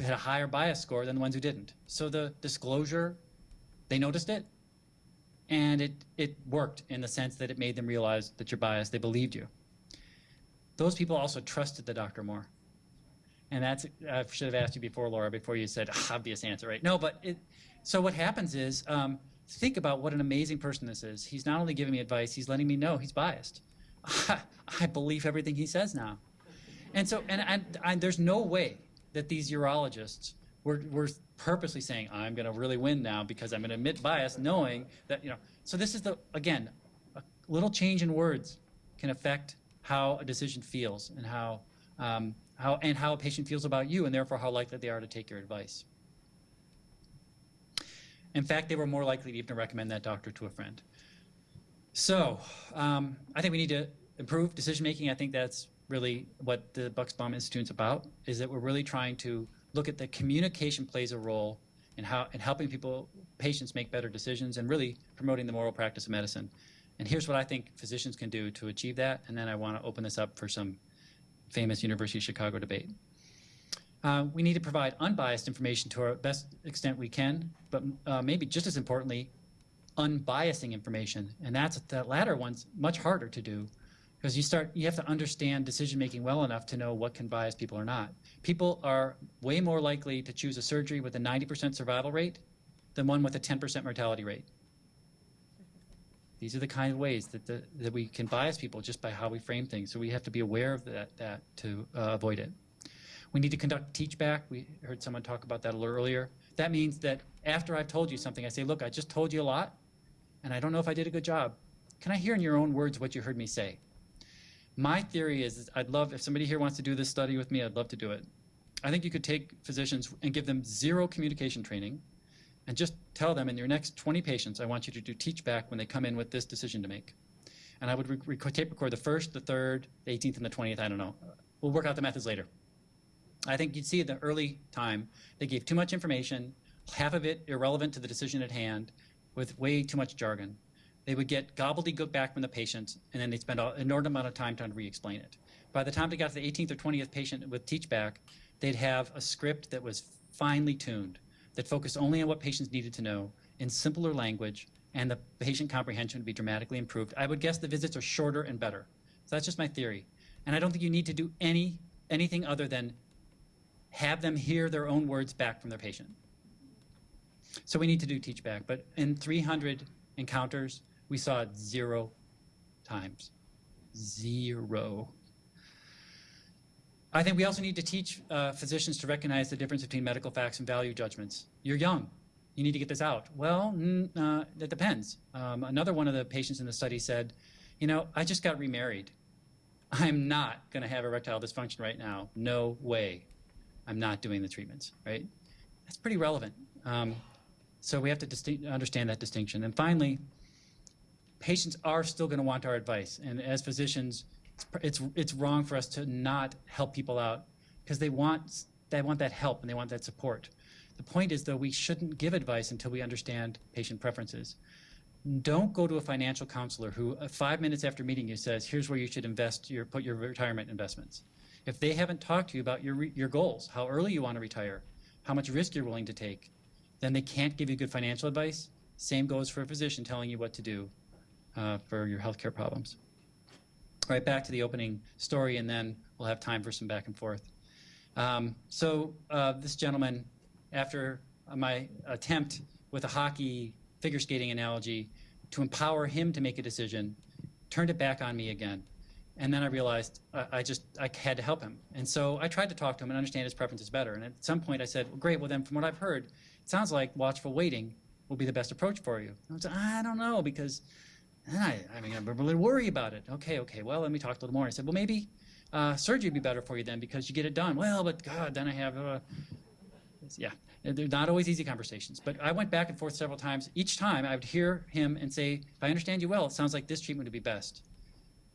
had a higher bias score than the ones who didn't. So the disclosure, they noticed it, and it worked in the sense that it made them realize that you're biased. They believed you. Those people also trusted the doctor more. And I should have asked you before, Laura, before you said obvious answer, right? No, but so what happens is, think about what an amazing person this is. He's not only giving me advice, he's letting me know he's biased. I believe everything he says now. And so, and there's no way that these urologists were purposely saying, I'm going to really win now because I'm going to admit bias, knowing that, So this is again, a little change in words can affect how a decision feels and how a patient feels about you, and therefore how likely they are to take your advice. In fact, they were more likely to even recommend that doctor to a friend. So I think we need to improve decision-making. I think that's really what the Bucksbaum Institute is about, is that we're really trying to look at the communication plays a role in helping patients make better decisions and really promoting the moral practice of medicine. And here's what I think physicians can do to achieve that, and then I want to open this up for some famous University of Chicago debate. We need to provide unbiased information to our best extent we can, but maybe just as importantly, unbiasing information. And that latter one's much harder to do because you have to understand decision-making well enough to know what can bias people or not. People are way more likely to choose a surgery with a 90% survival rate than one with a 10% mortality rate. These are the kind of ways that we can bias people just by how we frame things. So we have to be aware of that to avoid it. We need to conduct teach-back. We heard someone talk about that a little earlier. That means that after I've told you something, I say, look, I just told you a lot, and I don't know if I did a good job. Can I hear in your own words what you heard me say? My theory is I'd love, if somebody here wants to do this study with me, I'd love to do it. I think you could take physicians and give them zero communication training and just tell them in your next 20 patients, I want you to do teach-back when they come in with this decision to make. And I would tape record the 1st, the 3rd, the 18th, and the 20th, I don't know. We'll work out the methods later. I think you'd see at the early time, they gave too much information, half of it irrelevant to the decision at hand, with way too much jargon. They would get gobbledygook back from the patient, and then they'd spend an inordinate amount of time trying to re-explain it. By the time they got to the 18th or 20th patient with teach-back, they'd have a script that was finely tuned, that focused only on what patients needed to know in simpler language, and the patient comprehension would be dramatically improved. I would guess the visits are shorter and better. So that's just my theory. And I don't think you need to do anything other than have them hear their own words back from their patient. So we need to do teach back. But in 300 encounters, we saw zero times. 0. I think we also need to teach physicians to recognize the difference between medical facts and value judgments. You're young. You need to get this out. Well, that depends. Another one of the patients in the study said, I just got remarried. I'm not going to have erectile dysfunction right now. No way. I'm not doing the treatments, right? That's pretty relevant. So we have to understand that distinction. And finally, patients are still going to want our advice. And as physicians, it's wrong for us to not help people out because they want that help and they want that support. The point is, though, we shouldn't give advice until we understand patient preferences. Don't go to a financial counselor who 5 minutes after meeting you says, here's where you should put your retirement investments. If they haven't talked to you about your goals, how early you want to retire, how much risk you're willing to take, then they can't give you good financial advice. Same goes for a physician telling you what to do for your healthcare problems. All right, back to the opening story, and then we'll have time for some back and forth. This gentleman, after my attempt with a hockey figure skating analogy to empower him to make a decision, turned it back on me again. And then I realized I had to help him. And so I tried to talk to him and understand his preferences better. And at some point I said, well, great, well then from what I've heard, it sounds like watchful waiting will be the best approach for you. I was like, I don't know, because I'm really worried about it. Okay, well, let me talk a little more. I said, well, maybe surgery would be better for you then because you get it done. Well, but God, then I have, yeah, they're not always easy conversations. But I went back and forth several times. Each time I would hear him and say, if I understand you well, it sounds like this treatment would be best.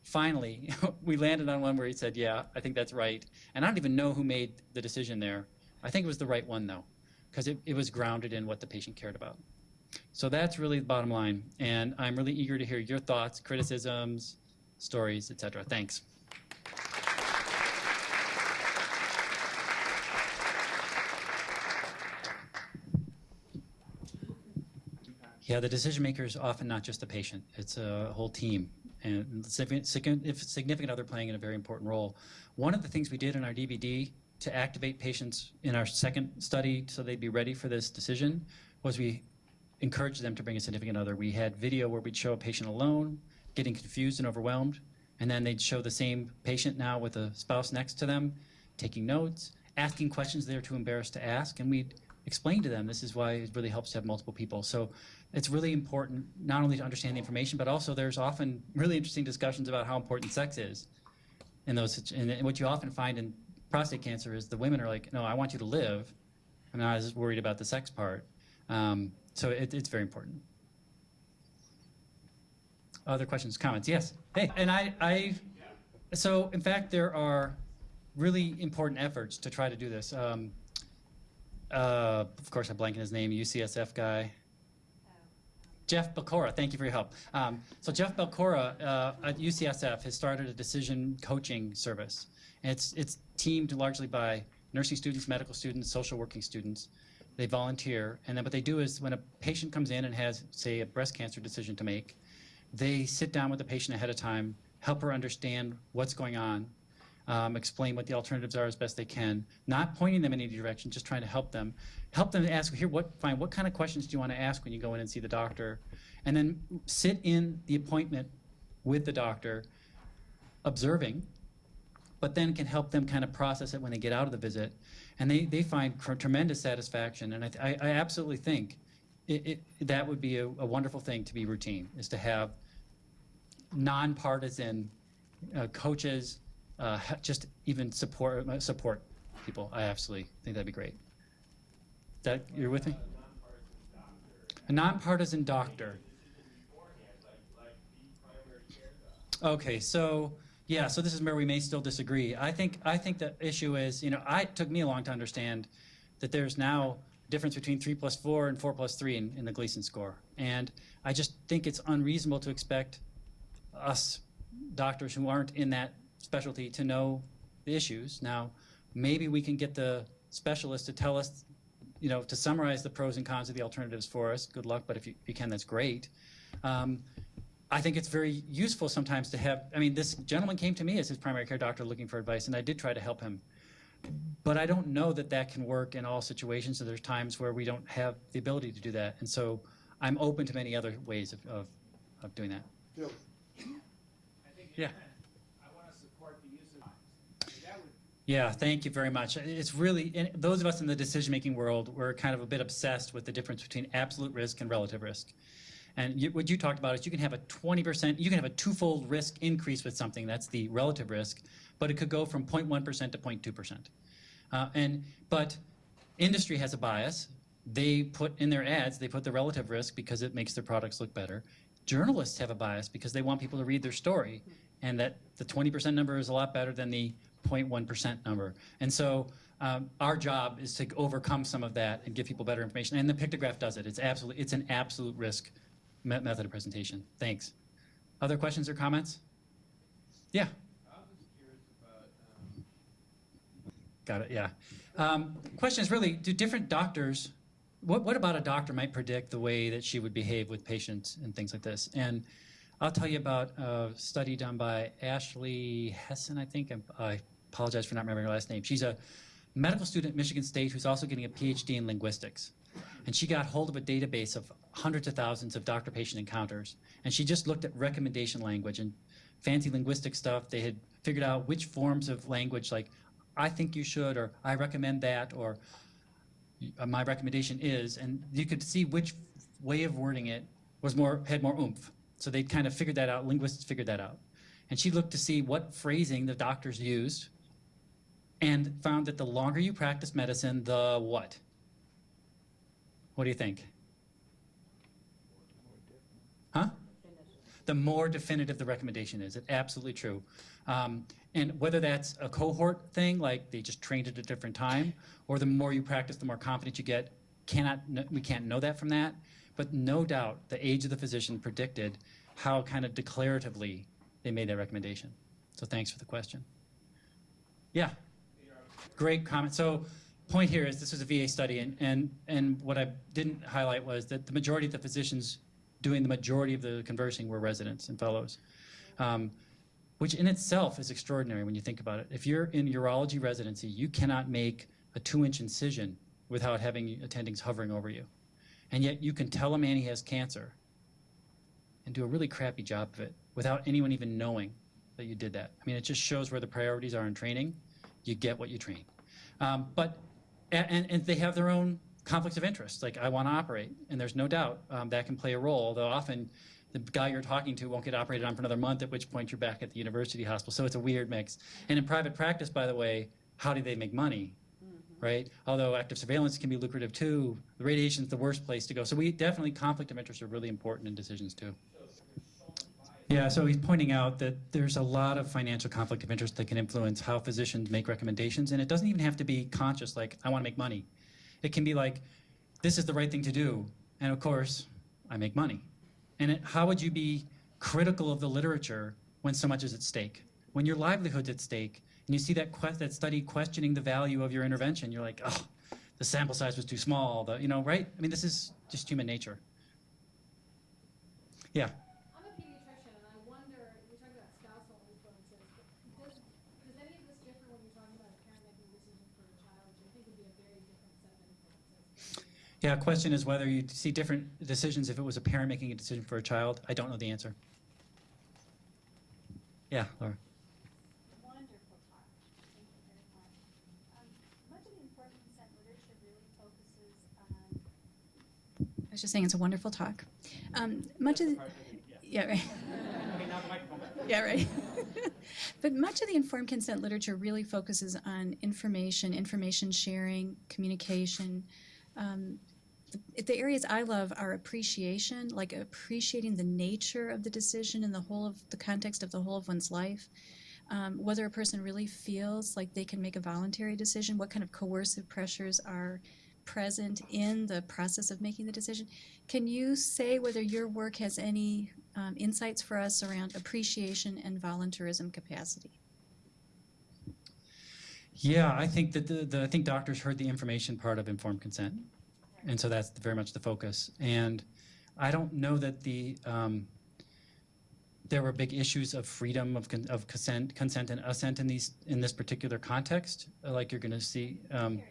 Finally, we landed on one where he said, yeah, I think that's right. And I don't even know who made the decision there. I think it was the right one, though, because it was grounded in what the patient cared about. So that's really the bottom line. And I'm really eager to hear your thoughts, criticisms, stories, etc. Thanks. Yeah, the decision maker is often not just the patient. It's a whole team. And significant other playing in a very important role. One of the things we did in our DVD to activate patients in our second study so they'd be ready for this decision was we encouraged them to bring a significant other. We had video where we'd show a patient alone, getting confused and overwhelmed, and then they'd show the same patient now with a spouse next to them, taking notes, asking questions they're too embarrassed to ask, and we'd explain to them this is why it really helps to have multiple people. So it's really important not only to understand the information, but also there's often really interesting discussions about how important sex is. And what you often find in prostate cancer is the women are like, no, I want you to live. I'm not as worried about the sex part. So it's very important. Other questions, comments? Yes. Hey, and so in fact, there are really important efforts to try to do this. Of course, I'm blanking his name, UCSF guy. Jeff Belcora, thank you for your help. So Jeff Belcora at UCSF has started a decision coaching service. And it's teamed largely by nursing students, medical students, social working students. They volunteer, and then what they do is when a patient comes in and has, say, a breast cancer decision to make, they sit down with the patient ahead of time, help her understand what's going on, explain what the alternatives are as best they can, not pointing them in any direction, just trying to help them ask, what kind of questions do you want to ask when you go in and see the doctor, and then sit in the appointment with the doctor, observing, but then can help them kind of process it when they get out of the visit. And they find tremendous satisfaction. And I absolutely think that would be a wonderful thing to be routine, is to have nonpartisan coaches, just even support people. I absolutely think that'd be great. You're with me? A nonpartisan doctor. Okay, so yeah, so this is where we may still disagree. I think the issue is, it took me a long time to understand that there's now a difference between 3+4 and 4+3 in the Gleason score. And I just think it's unreasonable to expect us doctors who aren't in that specialty to know the issues. Now, maybe we can get the specialist to tell us, to summarize the pros and cons of the alternatives for us. Good luck, but if you can, that's great. I think it's very useful sometimes to have, this gentleman came to me as his primary care doctor looking for advice, and I did try to help him. But I don't know that can work in all situations, so there's times where we don't have the ability to do that. And so I'm open to many other ways of doing that. Phil, Yeah. I want to support the use of times. That would Yeah, thank you very much. It's really, and those of us in the decision-making world, we're kind of a bit obsessed with the difference between absolute risk and relative risk. And what you talked about is you can have a 20%, you can have a twofold risk increase with something, that's the relative risk, but it could go from 0.1% to 0.2%. But industry has a bias. They put in their ads, they put the relative risk because it makes their products look better. Journalists have a bias because they want people to read their story, and that the 20% number is a lot better than the 0.1% number. And so our job is to overcome some of that and give people better information. And the Pictograph does it. It's an absolute risk method of presentation. Thanks. Other questions or comments? Yeah. I was curious about. Got it, yeah. Question is really, do different doctors, what about a doctor might predict the way that she would behave with patients and things like this? And I'll tell you about a study done by Ashley Hessen, I think. I apologize for not remembering her last name. She's a medical student at Michigan State who's also getting a PhD in linguistics. And she got hold of a database of hundreds of thousands of doctor-patient encounters. And she just looked at recommendation language and fancy linguistic stuff. They had figured out which forms of language, like, I think you should, or I recommend that, or my recommendation is, and you could see which way of wording it had more oomph. So they kind of figured that out, linguists figured that out. And she looked to see what phrasing the doctors used and found that the longer you practice medicine, the what? What do you think? Huh? The more definitive the recommendation is. It's absolutely true. And whether that's a cohort thing, like they just trained at a different time, or the more you practice, the more confident you get, we can't know that from that. But no doubt, the age of the physician predicted how kind of declaratively they made that recommendation. So thanks for the question. Yeah, great comment. So point here is this was a VA study, and what I didn't highlight was that the majority of the physicians doing the majority of the conversing were residents and fellows, which in itself is extraordinary when you think about it. If you're in urology residency, you cannot make a 2-inch incision without having attendings hovering over you. And yet you can tell a man he has cancer and do a really crappy job of it without anyone even knowing that you did that. I mean, it just shows where the priorities are in training. You get what you train. And they have their own conflicts of interest. Like, I want to operate, and there's no doubt that can play a role, although often the guy you're talking to won't get operated on for another month, at which point you're back at the university hospital. So it's a weird mix. And in private practice, by the way, how do they make money? Right? Although active surveillance can be lucrative too, the radiation is the worst place to go. So conflict of interest are really important in decisions too. Yeah, so he's pointing out that there's a lot of financial conflict of interest that can influence how physicians make recommendations, and it doesn't even have to be conscious, like, I want to make money. It can be like, this is the right thing to do, and of course, I make money. And how would you be critical of the literature when so much is at stake? When your livelihood's at stake, and you see that study questioning the value of your intervention, you're like, oh, the sample size was too small, right? I mean, this is just human nature. Yeah. I'm a pediatrician, and I wonder, we talked about spousal influences, but does any of this differ when you're talking about a parent making a decision for a child, which I think would be a very different set of influences? Yeah, question is whether you see different decisions if it was a parent making a decision for a child. I don't know the answer. Yeah, Laura. Wonderful talk. Thank you very much. Much of the informed consent literature really focuses on. I was just saying it's a wonderful talk. Much of the, yeah, right. Yeah, right. But much of the informed consent literature really focuses on information sharing, communication. The areas I love are appreciation, like appreciating the nature of the decision in the context of the whole of one's life. Whether a person really feels like they can make a voluntary decision, what kind of coercive pressures are present in the process of making the decision. Can you say whether your work has any insights for us around appreciation and voluntarism capacity? Yeah, I think that I think doctors heard the information part of informed consent, and so that's very much the focus. And I don't know that there were big issues of freedom of consent and assent in this particular context, like you're going to see. Military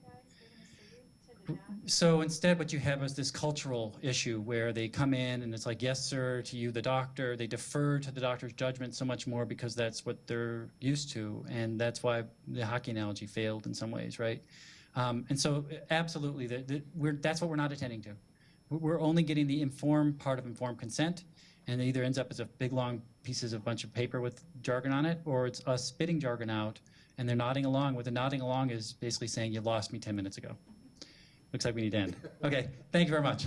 guys giving a salute to the So instead, what you have is this cultural issue where they come in and it's like, yes, sir, to you, the doctor. They defer to the doctor's judgment so much more because that's what they're used to. And that's why the hockey analogy failed in some ways, right? And so absolutely, that's what we're not attending to. We're only getting the informed part of informed consent, and it either ends up as a big, long pieces of bunch of paper with jargon on it, or it's us spitting jargon out, and they're nodding along. What the nodding along is basically saying, you lost me 10 minutes ago. Looks like we need to end. Okay, thank you very much.